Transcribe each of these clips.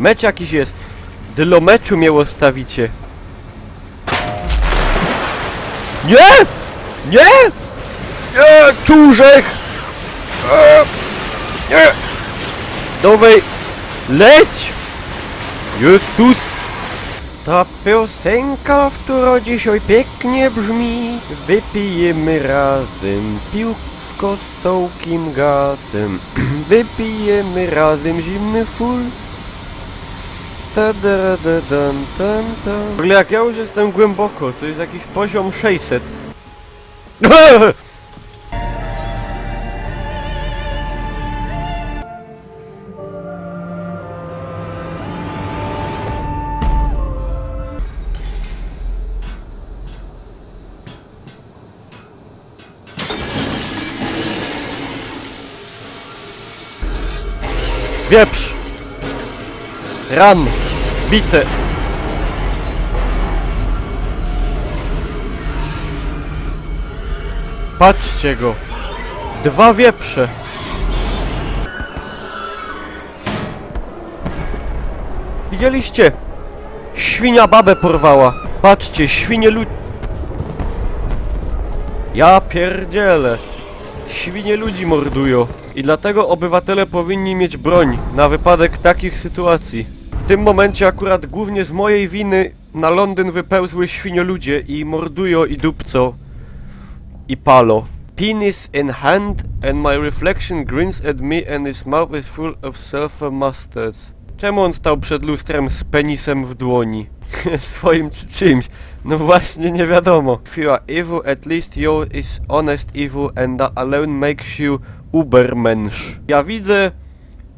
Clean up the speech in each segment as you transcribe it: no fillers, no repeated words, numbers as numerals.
Mecz jakiś jest. Dla meczu mnie ustawicie. Nie! Nie! Nie! Czurzek! Nie! Dawaj! Leć! Jezus! Ta piosenka, która dzisiaj pięknie brzmi, wypijemy razem piłko z całkiem gazem. Wypijemy razem zimny full. W ogóle jak ja już jestem głęboko, to jest jakiś poziom 600. Wieprz! Ran! Bite! Patrzcie go! 2 wieprze! Widzieliście? Świnia babę porwała! Patrzcie, świnie Ja pierdzielę! Świnie ludzi mordują. I dlatego obywatele powinni mieć broń na wypadek takich sytuacji. W tym momencie akurat głównie z mojej winy na Londyn wypełzły świnioludzie i mordują i dupco. I palo. Penis in hand and my reflection grins at me and his mouth is full of sulfur mustards. Czemu on stał przed lustrem z penisem w dłoni? Swoim czy czymś? No właśnie, nie wiadomo. If you are evil, at least you is honest evil and that alone makes you Ubermensch.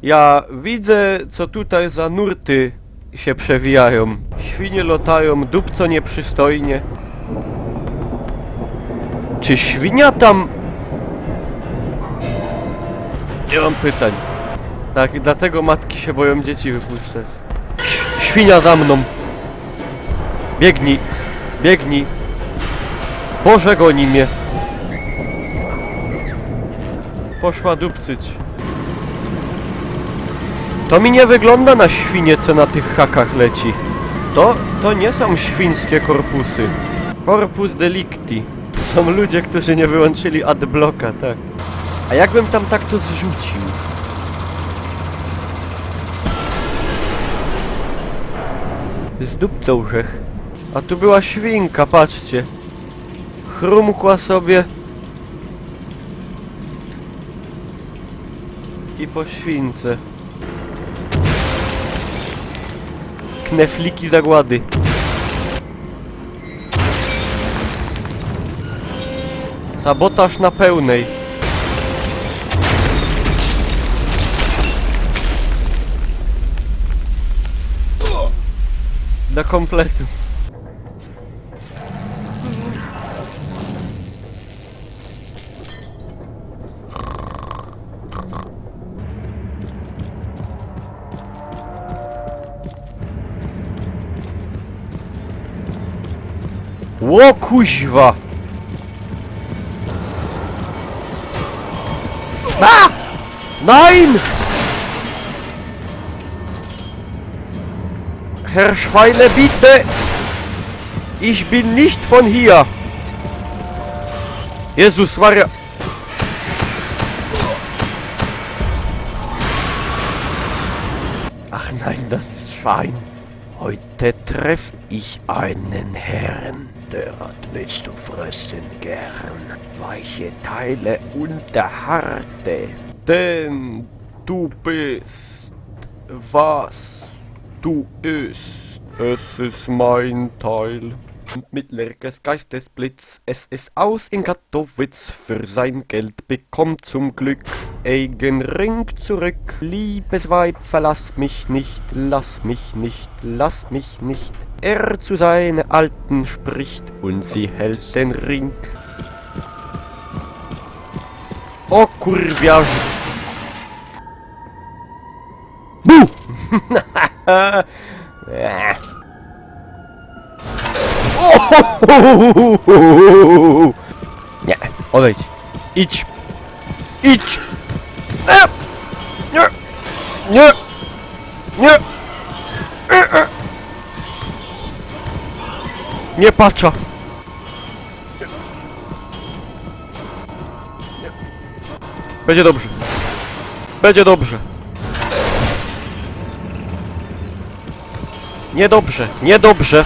Ja widzę, co tutaj za nurty się przewijają. Świnie lotają, dupco nieprzystojnie. Czy świnia tam... Nie mam pytań. Tak, i dlatego matki się boją dzieci wypuszczać. Świnia za mną. Biegnij. Biegnij. Boże, goni mnie. Poszła dupcyć. To mi nie wygląda na świnie, co na tych hakach leci. To nie są świńskie korpusy. Corpus delicti. To są ludzie, którzy nie wyłączyli adblocka, tak. A jakbym tam tak to zrzucił? Z dupcą rzech. A tu była świnka, patrzcie. Chrumkła sobie. I po śwince. Knefliki zagłady. Sabotaż na pełnej. Do kompletu. Ło kuźwa! A! Nein! Herr Schweine, bitte! Ich bin nicht von hier! Jezus Maria! Ach nein, das Schwein! Heute treff ich einen Herrn. Dort willst du fressen gern. Weiche Teile und der harte. Denn du bist, was du isst. Es ist mein Teil. Mit Lerkes Geistesblitz, es ist aus in Katowice. Für sein Geld bekommt zum Glück eigen Ring zurück. Liebes Weib, verlass mich nicht, lass mich nicht, lass mich nicht. Er zu seiner Alten spricht und sie hält den Ring. O kurwiarz! Bu! Nie, odejdź. Idź. Idź. Nie. Nie. Nie. Nie patrza! Będzie dobrze. Będzie dobrze. Niedobrze, niedobrze.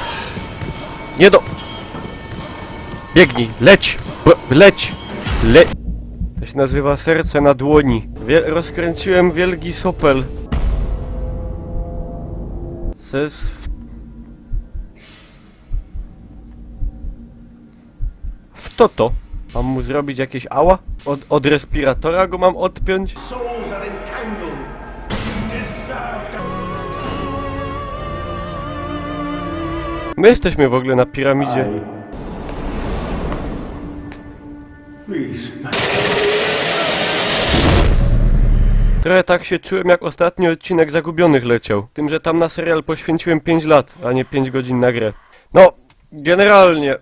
Biegnij, leć! Leć! To się nazywa serce na dłoni. Rozkręciłem wielki sopel. W to? Mam mu zrobić jakieś ała? Od respiratora go mam odpiąć? My jesteśmy w ogóle na piramidzie. Trochę tak się czułem, jak ostatni odcinek Zagubionych leciał. Tym, że tam na serial poświęciłem 5 lat, a nie 5 godzin na grę. No, generalnie.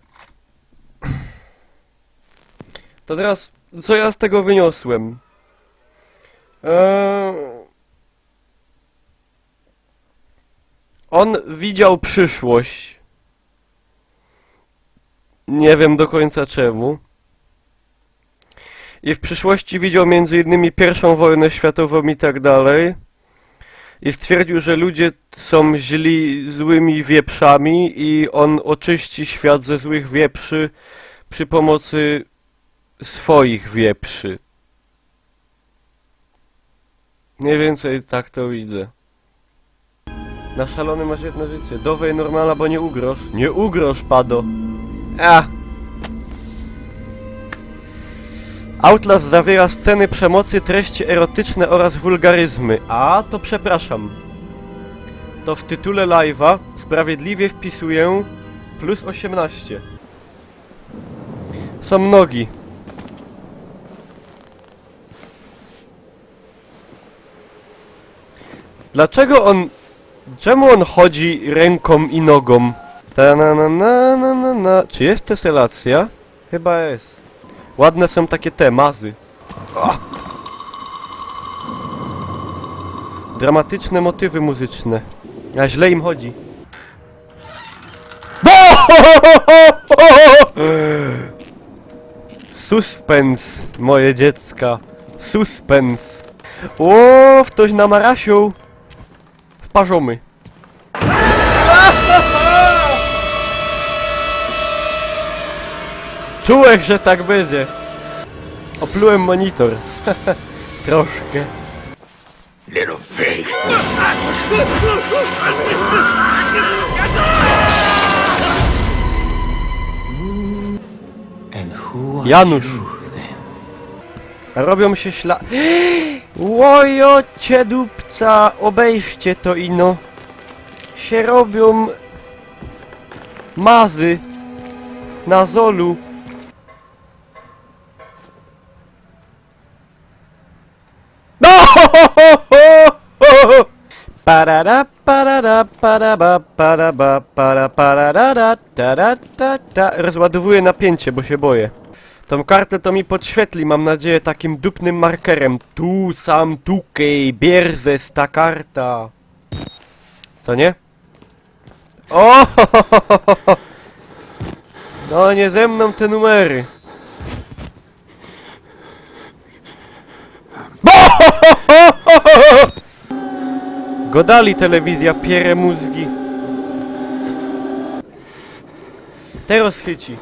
To teraz, co ja z tego wyniosłem? On widział przyszłość. Nie wiem do końca czemu. I w przyszłości widział między innymi I wojnę światową i tak dalej. I stwierdził, że ludzie są źli, złymi wieprzami i on oczyści świat ze złych wieprzy przy pomocy swoich wieprzy. Mniej więcej tak to widzę. Na szalony masz jedno życie. Dowej normalna, bo nie ugrosz. Nie ugrosz, pado. Outlast zawiera sceny przemocy, treści erotyczne oraz wulgaryzmy. A, to przepraszam. To w tytule live'a sprawiedliwie wpisuję plus 18. Są nogi. Dlaczego on... Czemu on chodzi ręką i nogą? Ta-na-na-na-na-na. Czy jest teselacja? Chyba jest. Ładne są takie te mazy. Dramatyczne motywy muzyczne. A źle im chodzi. Suspens, moje dziecka. Suspens. O, ktoś na Marasiu. Wparzomy. Czułem, że tak będzie. Oplułem monitor. Troszkę. Little pig. Janusz. Robią się Łojo cię dupca, obejście to ino. Się robią mazy na zolu. No! Parada parada paraba paraba para parada ta ta ta. Rozładowuję napięcie, bo się boję. Tą kartę to mi podświetli, mam nadzieję, takim dupnym markerem. Tu sam tukej, bierzesz ta karta. Co nie? O! No nie ze mną te numery. Godali telewizja, pierę mózgi. Teraz chyci.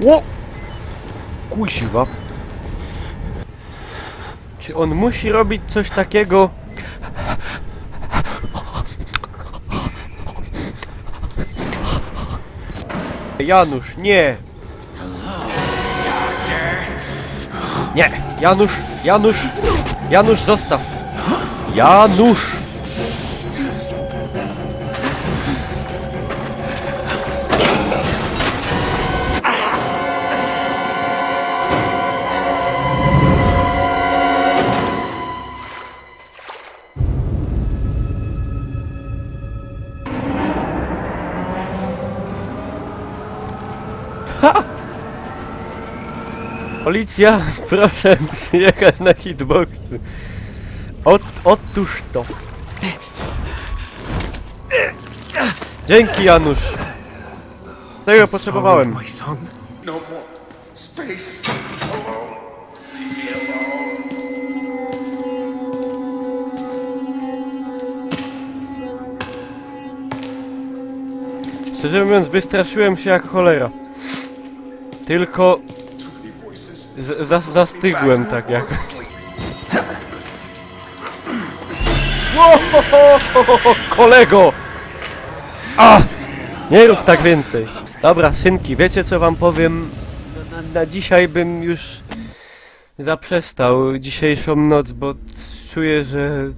Ło! Kuźwa. Czy on musi robić coś takiego? Janusz, nie! Nie! Janusz! Janusz! Janusz, zostaw! Janusz! Ha! Policja, proszę przyjechać na hitboxy. Otóż to. Dzięki, Janusz. Tego potrzebowałem. My son. No more space. Alone. Leave me alone. Szczerze mówiąc, wystraszyłem się jak cholera. Tylko... zastygłem tak jak... Łohohoho, kolego! A! Nie rób tak więcej. Dobra, synki, wiecie co wam powiem? Na dzisiaj bym już zaprzestał dzisiejszą noc, bo czuję, że